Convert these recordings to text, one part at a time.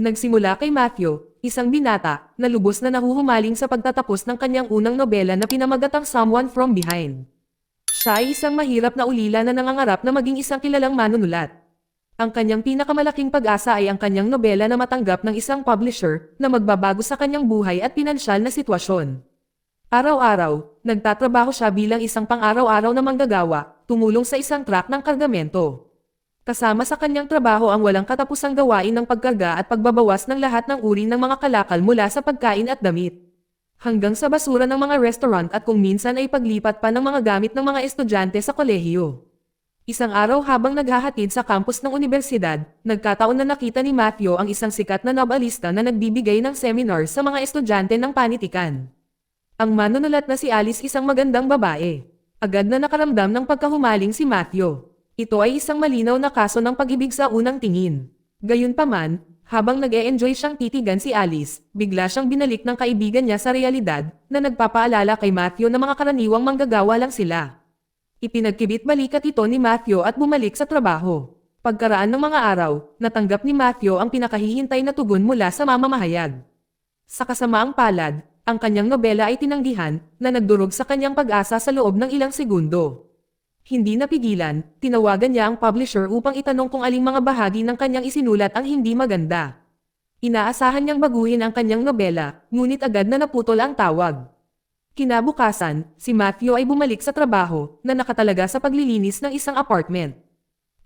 Nagsimula kay Matthew, isang binata, na lubos na nahuhumaling sa pagtatapos ng kanyang unang nobela na pinamagatang Someone from Behind. Siya ay isang mahirap na ulila na nangangarap na maging isang kilalang manunulat. Ang kanyang pinakamalaking pag-asa ay ang kanyang nobela na matanggap ng isang publisher na magbabago sa kanyang buhay at pinansyal na sitwasyon. Araw-araw, nagtatrabaho siya bilang isang pang-araw-araw na manggagawa, tumulong sa isang truck ng kargamento. Kasama sa kanyang trabaho ang walang katapusang gawain ng pagkarga at pagbabawas ng lahat ng uri ng mga kalakal mula sa pagkain at damit. Hanggang sa basura ng mga restaurant at kung minsan ay paglipat pa ng mga gamit ng mga estudyante sa kolehiyo. Isang araw habang naghahatid sa campus ng universidad, nagkataon na nakita ni Matthew ang isang sikat na novelista na nagbibigay ng seminar sa mga estudyante ng panitikan. Ang manunulat na si Alice isang magandang babae. Agad na nakaramdam ng pagkahumaling si Matthew. Ito ay isang malinaw na kaso ng pag-ibig sa unang tingin. Gayunpaman, habang nag-e-enjoy siyang titigan si Alice, bigla siyang binalik ng kaibigan niya sa realidad, na nagpapaalala kay Matthew na mga karaniwang manggagawa lang sila. Ipinagkibit-balikat ito ni Matthew at bumalik sa trabaho. Pagkaraan ng mga araw, natanggap ni Matthew ang pinakahihintay na tugon mula sa mamamahayag. Sa kasamaang palad, ang kanyang nobela ay tinanggihan, na nagdurog sa kanyang pag-asa sa loob ng ilang segundo. Hindi napigilan, tinawagan niya ang publisher upang itanong kung aling mga bahagi ng kanyang isinulat ang hindi maganda. Inaasahan niyang baguhin ang kanyang nobela, ngunit agad na naputol ang tawag. Kinabukasan, si Matthew ay bumalik sa trabaho, na nakatalaga sa paglilinis ng isang apartment.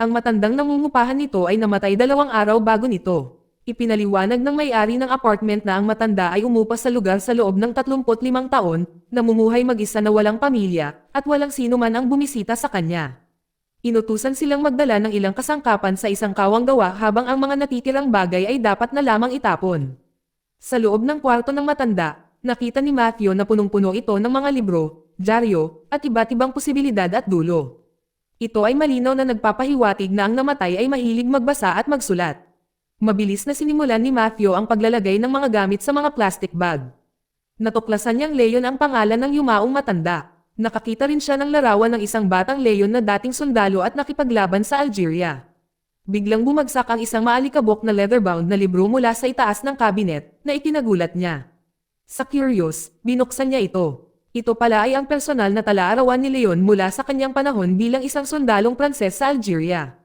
Ang matandang nangungupahan nito ay namatay 2 araw bago nito. Ipinaliwanag ng may-ari ng apartment na ang matanda ay umupa sa lugar sa loob ng 35 taon, namumuhay mag-isa na walang pamilya, at walang sino man ang bumisita sa kanya. Inutusan silang magdala ng ilang kasangkapan sa isang kawang gawa habang ang mga natitirang bagay ay dapat na lamang itapon. Sa loob ng kwarto ng matanda, nakita ni Matthew na punong-puno ito ng mga libro, dyaryo, at iba't ibang posibilidad at dulo. Ito ay malinaw na nagpapahiwatig na ang namatay ay mahilig magbasa at magsulat. Mabilis na sinimulan ni Matthew ang paglalagay ng mga gamit sa mga plastic bag. Natuklasan niyang Leon ang pangalan ng yumaong matanda. Nakakita rin siya ng larawan ng isang batang Leon na dating sundalo at nakipaglaban sa Algeria. Biglang bumagsak ang isang maalikabok na leather-bound na libro mula sa itaas ng cabinet, na ikinagulat niya. Sa curious, binuksan niya ito. Ito pala ay ang personal na tala-arawan ni Leon mula sa kanyang panahon bilang isang sundalong Pranses sa Algeria.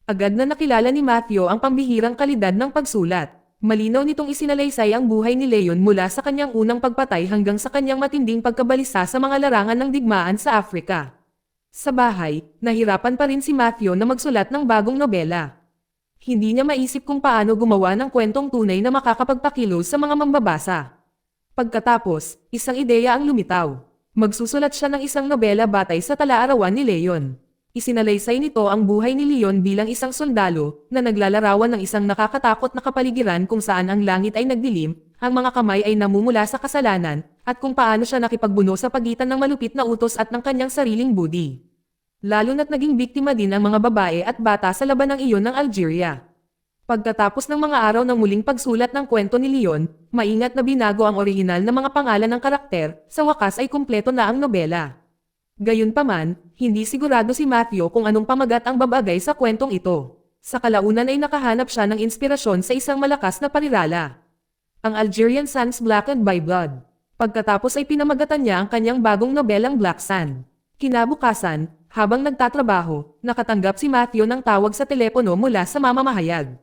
Agad na nakilala ni Matthew ang pambihirang kalidad ng pagsulat. Malinaw nitong isinalaysay ang buhay ni Leon mula sa kanyang unang pagpatay hanggang sa kanyang matinding pagkabalisa sa mga larangan ng digmaan sa Afrika. Sa bahay, nahirapan pa rin si Matthew na magsulat ng bagong nobela. Hindi niya maisip kung paano gumawa ng kwentong tunay na makakapagpakilos sa mga mambabasa. Pagkatapos, isang ideya ang lumitaw. Magsusulat siya ng isang nobela batay sa tala-arawan ni Leon. Isinalaysay nito ang buhay ni Leon bilang isang sundalo, na naglalarawan ng isang nakakatakot na kapaligiran kung saan ang langit ay nagdilim, ang mga kamay ay namumula sa kasalanan, at kung paano siya nakipagbuno sa pagitan ng malupit na utos at ng kanyang sariling budi. Lalo na't naging biktima din ang mga babae at bata sa laban ng iyon ng Algeria. Pagkatapos ng mga araw ng muling pagsulat ng kwento ni Leon, maingat na binago ang orihinal na mga pangalan ng karakter, sa wakas ay kumpleto na ang nobela. Gayunpaman, hindi sigurado si Matthew kung anong pamagat ang babagay sa kwentong ito. Sa kalaunan ay nakahanap siya ng inspirasyon sa isang malakas na parirala. Ang Algerian Sun's Blackened by Blood. Pagkatapos ay pinamagatan niya ang kanyang bagong nobelang Black Sun. Kinabukasan, habang nagtatrabaho, nakatanggap si Matthew ng tawag sa telepono mula sa mamamahayag.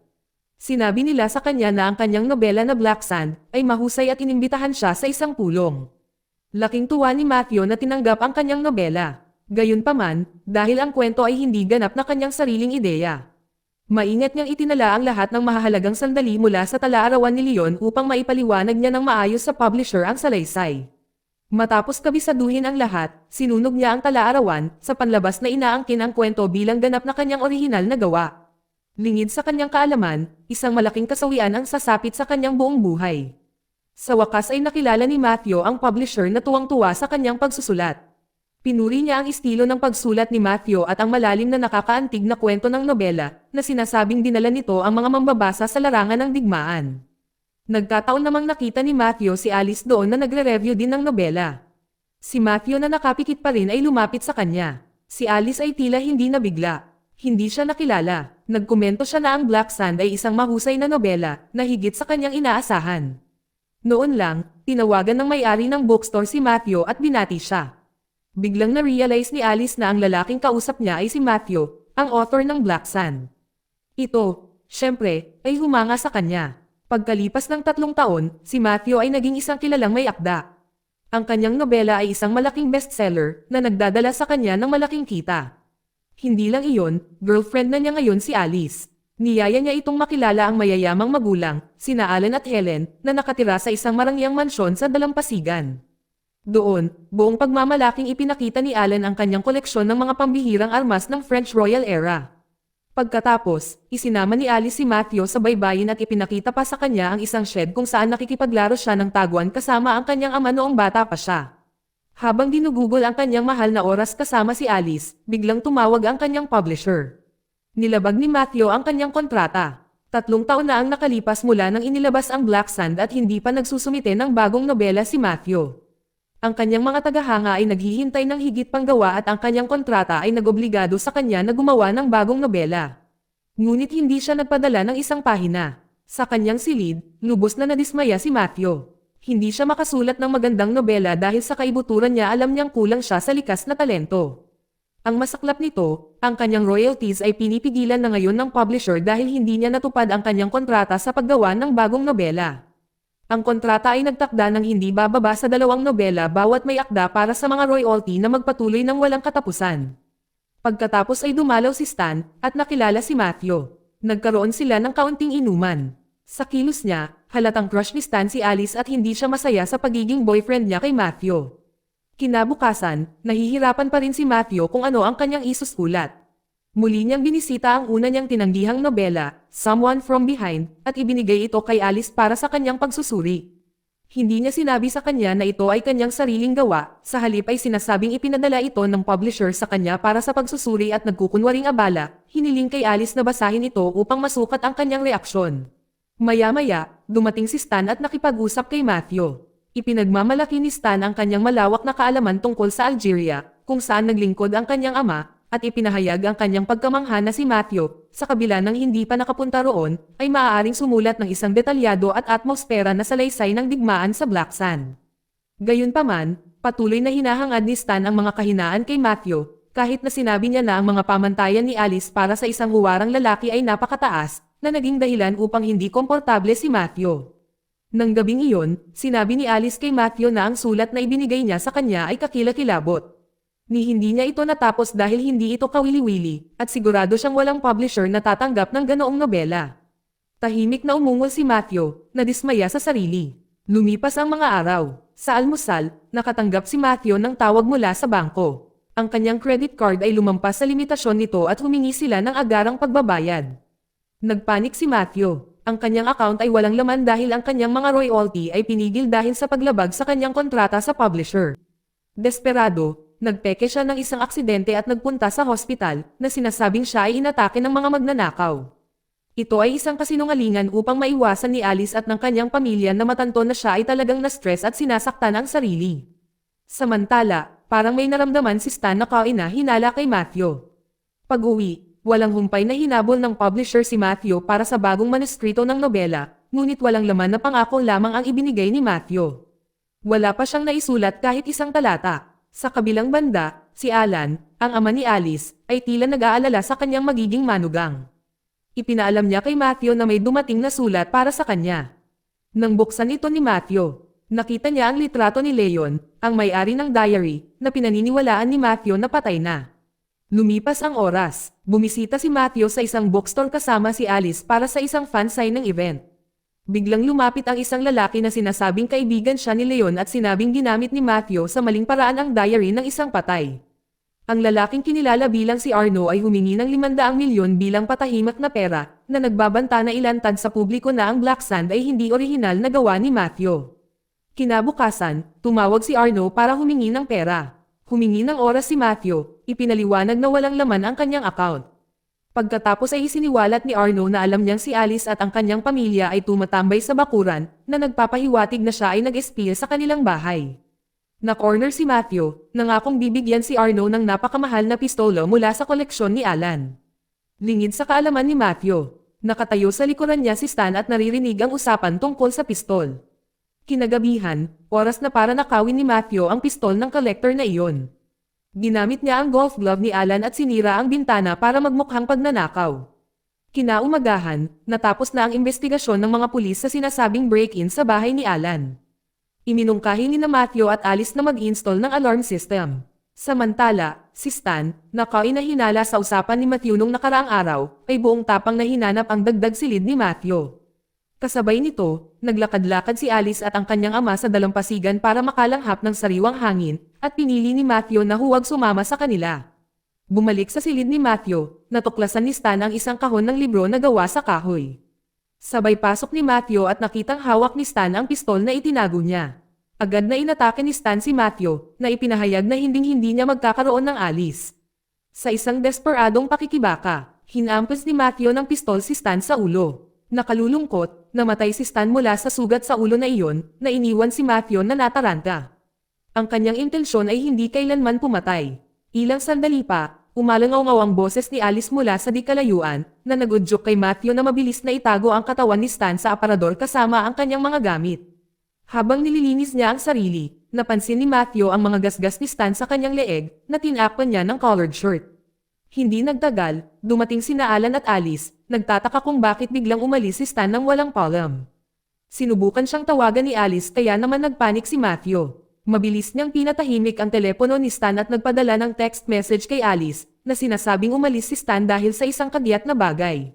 Sinabi nila sa kanya na ang kanyang nobela na Black Sun ay mahusay at inimbitahan siya sa isang pulong. Laking tuwa ni Matthew na tinanggap ang kanyang nobela. Gayunpaman, dahil ang kwento ay hindi ganap na kanyang sariling ideya. Maingat niyang itinala ang lahat ng mahahalagang sandali mula sa tala-arawan ni Leon upang maipaliwanag niya ng maayos sa publisher ang salaysay. Matapos kabisaduhin ang lahat, sinunog niya ang tala-arawan, sa panlabas na inaangkin ang kwento bilang ganap na kanyang orihinal na gawa. Lingid sa kanyang kaalaman, isang malaking kasawian ang sasapit sa kanyang buong buhay. Sa wakas ay nakilala ni Matthew ang publisher na tuwang-tuwa sa kanyang pagsusulat. Pinuri niya ang estilo ng pagsulat ni Matthew at ang malalim na nakakaantig na kwento ng nobela, na sinasabing dinala nito ang mga mambabasa sa larangan ng digmaan. Nagkataon namang nakita ni Matthew si Alice doon na nagre-review din ng nobela. Si Matthew na nakapikit pa rin ay lumapit sa kanya. Si Alice ay tila hindi nabigla. Hindi siya nakilala. Nagkomento siya na ang Black Sand ay isang mahusay na nobela na higit sa kanyang inaasahan. Noon lang, tinawagan ng may-ari ng bookstore si Matthew at binati siya. Biglang na-realize ni Alice na ang lalaking kausap niya ay si Matthew, ang author ng Black Sand. Ito, syempre, ay humanga sa kanya. Pagkalipas ng 3 taon, si Matthew ay naging isang kilalang may akda. Ang kanyang nobela ay isang malaking bestseller na nagdadala sa kanya ng malaking kita. Hindi lang iyon, girlfriend na niya ngayon si Alice. Niyaya niya itong makilala ang mayayamang magulang, sina Alan at Helen, na nakatira sa isang marangyang mansyon sa Dalampasigan. Doon, buong pagmamalaking ipinakita ni Alan ang kanyang koleksyon ng mga pambihirang armas ng French Royal Era. Pagkatapos, isinama ni Alice si Matthew sa baybayin at ipinakita pa sa kanya ang isang shed kung saan nakikipaglaro siya ng taguan kasama ang kanyang ama noong bata pa siya. Habang dinugugol ang kanyang mahal na oras kasama si Alice, biglang tumawag ang kanyang publisher. Nilabag ni Matthew ang kanyang kontrata. 3 taon na ang nakalipas mula nang inilabas ang Black Sand at hindi pa nagsusumite ng bagong nobela si Matthew. Ang kanyang mga tagahanga ay naghihintay ng higit pang gawa at ang kanyang kontrata ay nagobligado sa kanya na gumawa ng bagong nobela. Ngunit hindi siya nagpadala ng isang pahina. Sa kanyang silid, lubos na nadismaya si Matthew. Hindi siya makasulat ng magandang nobela dahil sa kaibuturan niya alam niyang kulang siya sa likas na talento. Ang masaklap nito, ang kanyang royalties ay pinipigilan na ngayon ng publisher dahil hindi niya natupad ang kanyang kontrata sa paggawa ng bagong nobela. Ang kontrata ay nagtakda ng hindi bababa sa 2 nobela bawat may akda para sa mga royalty na magpatuloy ng walang katapusan. Pagkatapos ay dumalaw si Stan at nakilala si Matthew. Nagkaroon sila ng kaunting inuman. Sa kilos niya, halatang crush ni Stan si Alice at hindi siya masaya sa pagiging boyfriend niya kay Matthew. Kinabukasan, nahihirapan pa rin si Matthew kung ano ang kanyang isusulat. Muli niyang binisita ang una niyang tinanggihang nobela, Someone from Behind, at ibinigay ito kay Alice para sa kanyang pagsusuri. Hindi niya sinabi sa kanya na ito ay kanyang sariling gawa, sa halip ay sinasabing ipinadala ito ng publisher sa kanya para sa pagsusuri at nagkukunwaring abala, hiniling kay Alice na basahin ito upang masukat ang kanyang reaksyon. Maya-maya, dumating si Stan at nakipag-usap kay Matthew. Ipinagmamalaki ni Stan ang kanyang malawak na kaalaman tungkol sa Algeria, kung saan naglingkod ang kanyang ama, at ipinahayag ang kanyang pagkamangha na si Matthew, sa kabila ng hindi pa nakapunta roon, ay maaaring sumulat ng isang detalyado at atmosfera na salaysay ng digmaan sa Black Sand. Gayunpaman, patuloy na hinahangad ni Stan ang mga kahinaan kay Matthew, kahit na sinabi niya na ang mga pamantayan ni Alice para sa isang huwarang lalaki ay napakataas, na naging dahilan upang hindi komportable si Matthew. Nang gabing iyon, sinabi ni Alice kay Matthew na ang sulat na ibinigay niya sa kanya ay kakilakilabot. Ni hindi niya ito natapos dahil hindi ito kawili-wili, at sigurado siyang walang publisher na tatanggap ng ganoong nobela. Tahimik na umungol si Matthew, nadismaya sa sarili. Lumipas ang mga araw. Sa almusal, nakatanggap si Matthew ng tawag mula sa bangko. Ang kanyang credit card ay lumampas sa limitasyon nito at humingi sila ng agarang pagbabayad. Nagpanik si Matthew. Ang kanyang account ay walang laman dahil ang kanyang mga royalty ay pinigil dahil sa paglabag sa kanyang kontrata sa publisher. Desperado, nagpeke siya ng isang aksidente at nagpunta sa hospital na sinasabing siya ay inatake ng mga magnanakaw. Ito ay isang kasinungalingan upang maiwasan ni Alice at ng kanyang pamilya na matanto na siya ay talagang na-stress at sinasaktan ang sarili. Samantala, parang may naramdaman si Stan na hinala kay Matthew. Pag-uwi, walang humpay na hinabol ng publisher si Matthew para sa bagong manuskrito ng nobela, ngunit walang laman na pangako lamang ang ibinigay ni Matthew. Wala pa siyang naisulat kahit isang talata. Sa kabilang banda, si Alan, ang ama ni Alice, ay tila nag-aalala sa kanyang magiging manugang. Ipinaalam niya kay Matthew na may dumating na sulat para sa kanya. Nang buksan ito ni Matthew, nakita niya ang litrato ni Leon, ang may-ari ng diary, na pinaniniwalaan ni Matthew na patay na. Lumipas ang oras, bumisita si Matthew sa isang bookstore kasama si Alice para sa isang fan signing event. Biglang lumapit ang isang lalaki na sinasabing kaibigan siya ni Leon at sinabing ginamit ni Matthew sa maling paraan ang diary ng isang patay. Ang lalaking kinilala bilang si Arno ay humingi ng 500 milyon bilang patahimik na pera, na nagbabanta na ilantad sa publiko na ang Black Sand ay hindi orihinal na gawa ni Matthew. Kinabukasan, tumawag si Arno para humingi ng pera. Humingi ng oras si Matthew, ipinaliwanag na walang laman ang kanyang account. Pagkatapos ay isiniwalat ni Arno na alam niyang si Alice at ang kanyang pamilya ay tumatambay sa bakuran, na nagpapahiwatig na siya ay nag-espiya sa kanilang bahay. Na-corner si Matthew, nangakong bibigyan si Arno ng napakamahal na pistola mula sa koleksyon ni Alan. Lingid sa kaalaman ni Matthew. Nakatayo sa likuran niya si Stan at naririnig ang usapan tungkol sa pistol. Kinagabihan, oras na para nakawin ni Matthew ang pistol ng collector na iyon. Ginamit niya ang golf glove ni Alan at sinira ang bintana para magmukhang pagnanakaw. Kinaumagahan, natapos na ang investigasyon ng mga pulis sa sinasabing break-in sa bahay ni Alan. Iminungkahi ni Matthew at Alice na mag-install ng alarm system. Samantala, si Stan, na kainahinala sa usapan ni Matthew nung nakaraang araw, ay buong tapang na hinanap ang dagdag silid ni Matthew. Kasabay nito, naglakad-lakad si Alice at ang kanyang ama sa dalampasigan para makalanghap ng sariwang hangin, at pinili ni Matthew na huwag sumama sa kanila. Bumalik sa silid ni Matthew, natuklasan ni Stan ang isang kahon ng libro na gawa sa kahoy. Sabay pasok ni Matthew at nakitang hawak ni Stan ang pistol na itinago niya. Agad na inatake ni Stan si Matthew, na ipinahayag na hinding-hindi niya magkakaroon ng alis. Sa isang desperadong pakikibaka, hinampas ni Matthew ng pistol si Stan sa ulo. Nakalulungkot, namatay si Stan mula sa sugat sa ulo na iyon, na iniwan si Matthew na nataranta. Ang kanyang intensyon ay hindi kailanman pumatay. Ilang sandali pa, umalangaw-ngaw ang boses ni Alice mula sa di kalayuan, na nagudyok kay Matthew na mabilis na itago ang katawan ni Stan sa aparador kasama ang kanyang mga gamit. Habang nililinis niya ang sarili, napansin ni Matthew ang mga gasgas ni Stan sa kanyang leeg, na tinakpan niya ng collared shirt. Hindi nagtagal, dumating sina Alan at Alice, nagtataka kung bakit biglang umalis si Stan nang walang paalam. Sinubukan siyang tawagan ni Alice kaya naman nagpanik si Matthew. Mabilis niyang pinatahimik ang telepono ni Stan at nagpadala ng text message kay Alice, na sinasabing umalis si Stan dahil sa isang kagyat na bagay.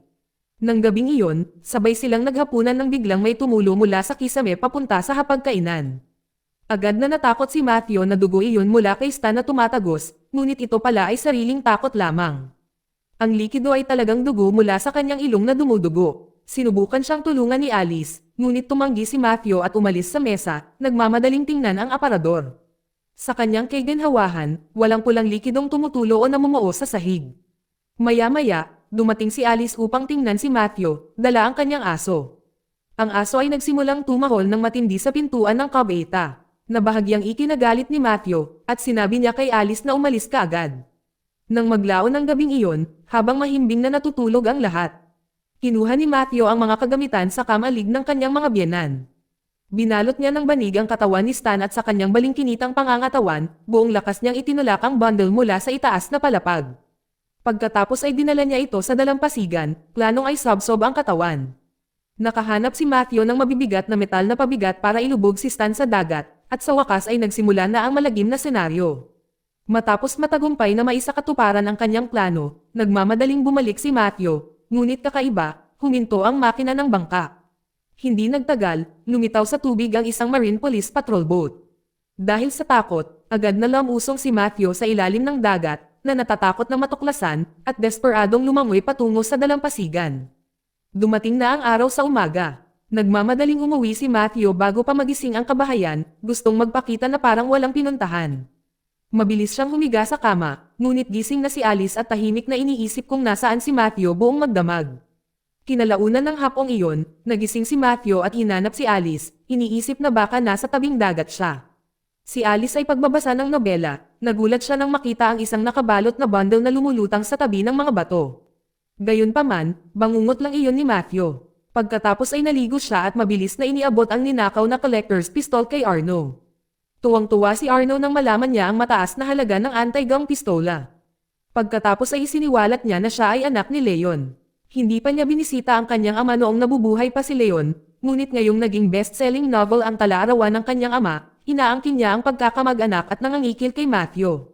Nang gabing iyon, sabay silang naghapunan nang biglang may tumulo mula sa kisame papunta sa hapagkainan. Agad na natakot si Matthew na dugo iyon mula kay Stan na tumatagos, ngunit ito pala ay sariling takot lamang. Ang likido ay talagang dugo mula sa kanyang ilong na dumudugo. Sinubukan siyang tulungan ni Alice, ngunit tumanggi si Matthew at umalis sa mesa, nagmamadaling tingnan ang aparador. Sa kanyang kaiginhawahan, walang pulang likidong tumutulo o namumuo sa sahig. Maya-maya, dumating si Alice upang tingnan si Matthew, dala ang kanyang aso. Ang aso ay nagsimulang tumahol ng matindi sa pintuan ng kabeta, na bahagyang ikinagalit ni Matthew, at sinabi niya kay Alice na umalis ka agad. Nang maglaon ng gabing iyon, habang mahimbing na natutulog ang lahat, kinuha ni Matthew ang mga kagamitan sa kamalig ng kanyang mga biyenan. Binalot niya ng banig ang katawan ni Stan at sa kanyang balingkinitang pangangatawan, buong lakas niyang itinulak ang bundle mula sa itaas na palapag. Pagkatapos ay dinala niya ito sa dalampasigan, planong ay subsob ang katawan. Nakahanap si Matthew ng mabibigat na metal na pabigat para ilubog si Stan sa dagat, at sa wakas ay nagsimula na ang malagim na senaryo. Matapos matagumpay na maisakatuparan ang kanyang plano, nagmamadaling bumalik si Matthew, ngunit kakaiba, huminto ang makina ng bangka. Hindi nagtagal, lumitaw sa tubig ang isang Marine Police Patrol boat. Dahil sa takot, agad na lamusong si Matthew sa ilalim ng dagat, na natatakot na matuklasan, at desperadong lumangoy patungo sa dalampasigan. Dumating na ang araw sa umaga. Nagmamadaling umuwi si Matthew bago pa magising ang kabahayan, gustong magpakita na parang walang pinuntahan. Mabilis siyang humiga sa kama, ngunit gising na si Alice at tahimik na iniisip kung nasaan si Matthew buong magdamag. Kinalaunan ng hapong iyon, nagising si Matthew at hinanap si Alice, iniisip na baka nasa tabing dagat siya. Si Alice ay pagbabasa ng nobela, nagulat siya nang makita ang isang nakabalot na bundle na lumulutang sa tabi ng mga bato. Gayunpaman, bangungot lang iyon ni Matthew. Pagkatapos ay naligo siya at mabilis na iniabot ang ninakaw na collector's pistol kay Arno. Tuwang-tuwa si Arno nang malaman niya ang mataas na halaga ng anti-gang pistola. Pagkatapos ay isiniwalat niya na siya ay anak ni Leon. Hindi pa niya binisita ang kanyang ama noong nabubuhay pa si Leon, ngunit ngayong naging best-selling novel ang Tala-arawan ng kanyang ama, inaangkin niya ang pagkakamag-anak at nangangikil kay Matthew.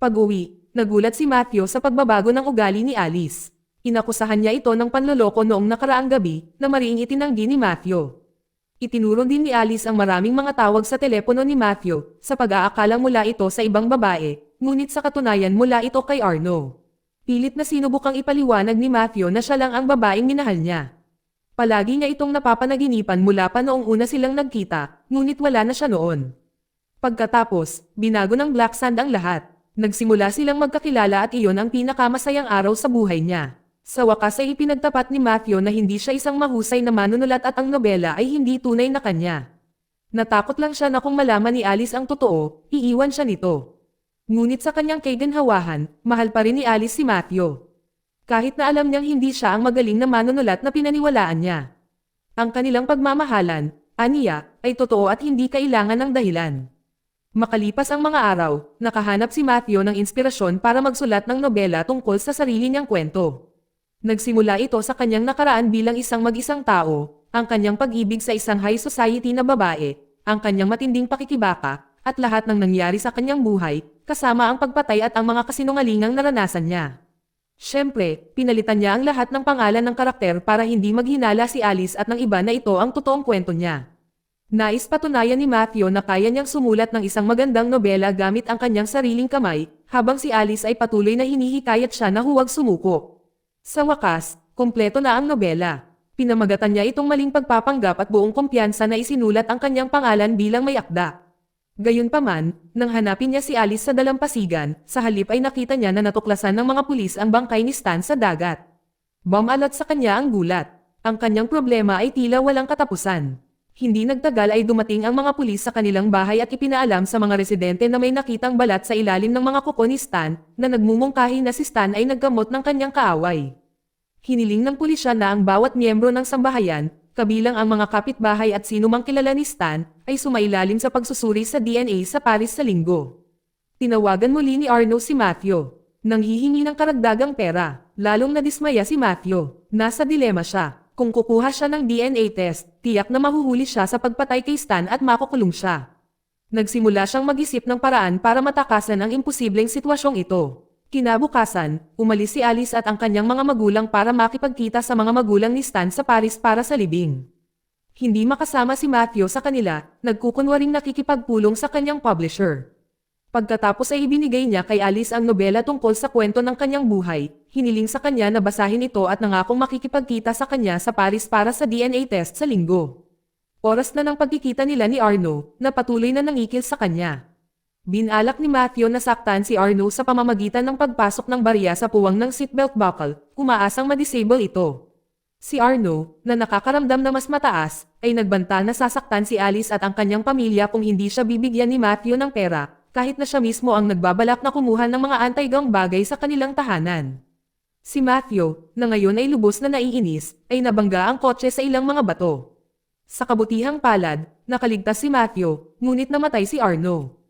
Pag-uwi, nagulat si Matthew sa pagbabago ng ugali ni Alice. Inakusahan niya ito ng panloloko noong nakaraang gabi, na mariing itinanggi ni Matthew. Itinuro din ni Alice ang maraming mga tawag sa telepono ni Matthew, sa pag-aakala mula ito sa ibang babae, ngunit sa katunayan mula ito kay Arno. Pilit na sinubukang ipaliwanag ni Matthew na siya lang ang babaeng minahal niya. Palagi niya itong napapanaginipan mula pa noong una silang nagkita, ngunit wala na siya noon. Pagkatapos, binago ng Black Sand ang lahat. Nagsimula silang magkakilala at iyon ang pinakamasayang araw sa buhay niya. Sa wakas ay ipinagtapat ni Matthew na hindi siya isang mahusay na manunulat at ang nobela ay hindi tunay na kanya. Natakot lang siya na kung malaman ni Alice ang totoo, iiwan siya nito. Ngunit sa kanyang kaiganhawahan, mahal pa rin ni Alice si Matthew. Kahit na alam niyang hindi siya ang magaling na manunulat na pinaniwalaan niya. Ang kanilang pagmamahalan, aniya, ay totoo at hindi kailangan ng dahilan. Makalipas ang mga araw, nakahanap si Matthew ng inspirasyon para magsulat ng nobela tungkol sa sarili niyang kwento. Nagsimula ito sa kanyang nakaraan bilang isang mag-isang tao, ang kanyang pag-ibig sa isang high society na babae, ang kanyang matinding pakikibaka, at lahat ng nangyari sa kanyang buhay, kasama ang pagpatay at ang mga kasinungalingang naranasan niya. Siyempre, pinalitan niya ang lahat ng pangalan ng karakter para hindi maghinala si Alice at ng iba na ito ang totoong kwento niya. Nais patunayan ni Matthew na kaya niyang sumulat ng isang magandang nobela gamit ang kanyang sariling kamay, habang si Alice ay patuloy na hinihikayat siya na huwag sumuko. Sa wakas, kumpleto na ang nobela. Pinamagatan niya itong maling pagpapanggap at buong kumpiyansa na isinulat ang kanyang pangalan bilang may akda. Gayunpaman, nang hanapin niya si Alice sa dalampasigan, sa halip ay nakita niya na natuklasan ng mga pulis ang bangkay ni Stan sa dagat. Bumalot sa kanya ang gulat. Ang kanyang problema ay tila walang katapusan. Hindi nagtagal ay dumating ang mga pulis sa kanilang bahay at ipinaalam sa mga residente na may nakitang balat sa ilalim ng mga kuko ni Stan, na nagmumungkahi na si Stan ay naggamot ng kanyang kaaway. Hiniling ng pulisya na ang bawat miyembro ng sambahayan, kabilang ang mga kapitbahay at sinumang kilala ni Stan, ay sumailalim sa pagsusuri sa DNA sa Paris sa linggo. Tinawagan muli ni Arno si Matthew. Nang hihingi ng karagdagang pera, lalong nadismaya si Matthew. Nasa dilema siya. Kung kukuha siya ng DNA test, tiyak na mahuhuli siya sa pagpatay kay Stan at makukulong siya. Nagsimula siyang mag-isip ng paraan para matakasan ang imposibleng sitwasyong ito. Kinabukasan, umalis si Alice at ang kanyang mga magulang para makipagkita sa mga magulang ni Stan sa Paris para sa libing. Hindi makasama si Matthew sa kanila, nagkukunwaring nakikipagpulong sa kanyang publisher. Pagkatapos ay ibinigay niya kay Alice ang nobela tungkol sa kwento ng kanyang buhay, hiniling sa kanya na basahin ito at nangakong makikipagkita sa kanya sa Paris para sa DNA test sa linggo. Oras na ng pagkikita nila ni Arno, na patuloy na nangikil sa kanya. Binalak ni Matthew na saktan si Arno sa pamamagitan ng pagpasok ng barya sa puwang ng seatbelt buckle, umaasang ma-disable ito. Si Arno, na nakakaramdam na mas mataas, ay nagbanta na sasaktan si Alice at ang kanyang pamilya kung hindi siya bibigyan ni Matthew ng pera, kahit na siya mismo ang nagbabalak na kumuha ng mga anti-gang bagay sa kanilang tahanan. Si Matthew, na ngayon ay lubos na naiinis, ay nabangga ang kotse sa ilang mga bato. Sa kabutihang palad, nakaligtas si Matthew, ngunit namatay si Arno.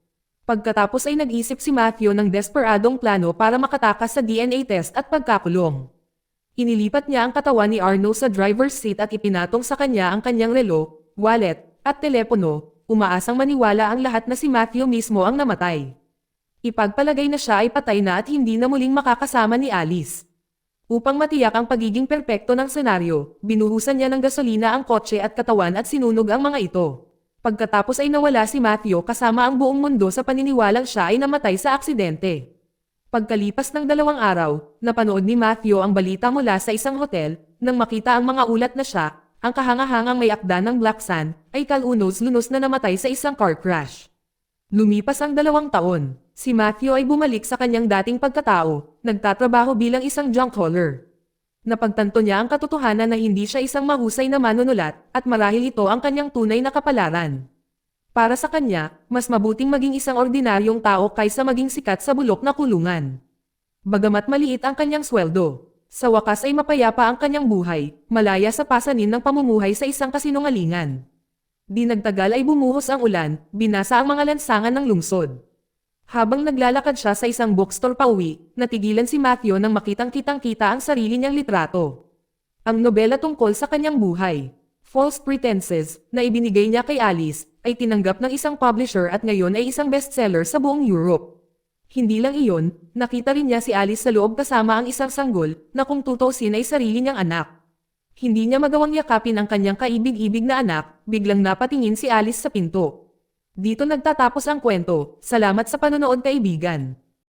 Pagkatapos ay nag-isip si Matthew ng desperadong plano para makatakas sa DNA test at pagkakulong. Inilipat niya ang katawan ni Arno sa driver's seat at ipinatong sa kanya ang kanyang relo, wallet, at telepono, umaasang maniwala ang lahat na si Matthew mismo ang namatay. Ipagpalagay na siya ay patay na at hindi na muling makakasama ni Alice. Upang matiyak ang pagiging perpekto ng senaryo, binuhusan niya ng gasolina ang kotse at katawan at sinunog ang mga ito. Pagkatapos ay nawala si Matthew kasama ang buong mundo sa paniniwalang siya ay namatay sa aksidente. Pagkalipas ng 2 araw, napanood ni Matthew ang balita mula sa isang hotel, nang makita ang mga ulat na siya, ang kahangahangang may akda ng Black Sun, ay kalunos-lunos na namatay sa isang car crash. Lumipas ang 2 taon, si Matthew ay bumalik sa kanyang dating pagkatao, nagtatrabaho bilang isang junk hauler. Napagtanto niya ang katotohanan na hindi siya isang mahusay na manunulat, at marahil ito ang kanyang tunay na kapalaran. Para sa kanya, mas mabuting maging isang ordinaryong tao kaysa maging sikat sa bulok na kulungan. Bagamat maliit ang kanyang sweldo, sa wakas ay mapayapa ang kanyang buhay, malaya sa pasanin ng pamumuhay sa isang kasinungalingan. Di nagtagal ay bumuhos ang ulan, binasa ang mga lansangan ng lungsod. Habang naglalakad siya sa isang bookstore pauwi, natigilan si Matthew nang makitang-kitang-kita ang sarili niyang litrato. Ang nobela tungkol sa kanyang buhay, False Pretenses, na ibinigay niya kay Alice, ay tinanggap ng isang publisher at ngayon ay isang bestseller sa buong Europe. Hindi lang iyon, nakita rin niya si Alice sa loob kasama ang isang sanggol, na kung tutuusin ay sarili niyang anak. Hindi niya magawang yakapin ang kanyang kaibig-ibig na anak, biglang napatingin si Alice sa pinto. Dito nagtatapos ang kwento. Salamat sa panonood, kaibigan.